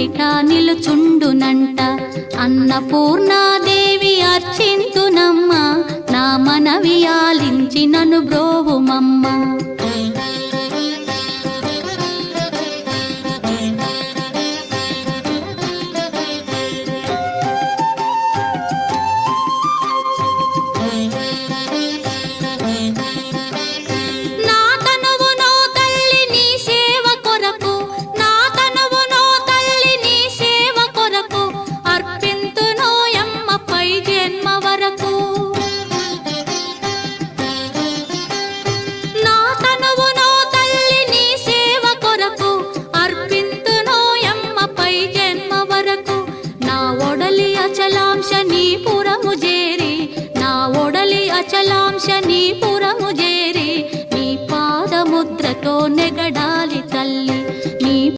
ముంగిట నిలుచుండునంట. అన్నపూర్ణాదేవి అర్చింతునమ్మ, నా మనవి ఆలించి నన్ను బ్రోవుమమ్మ. అచలాంశ నీ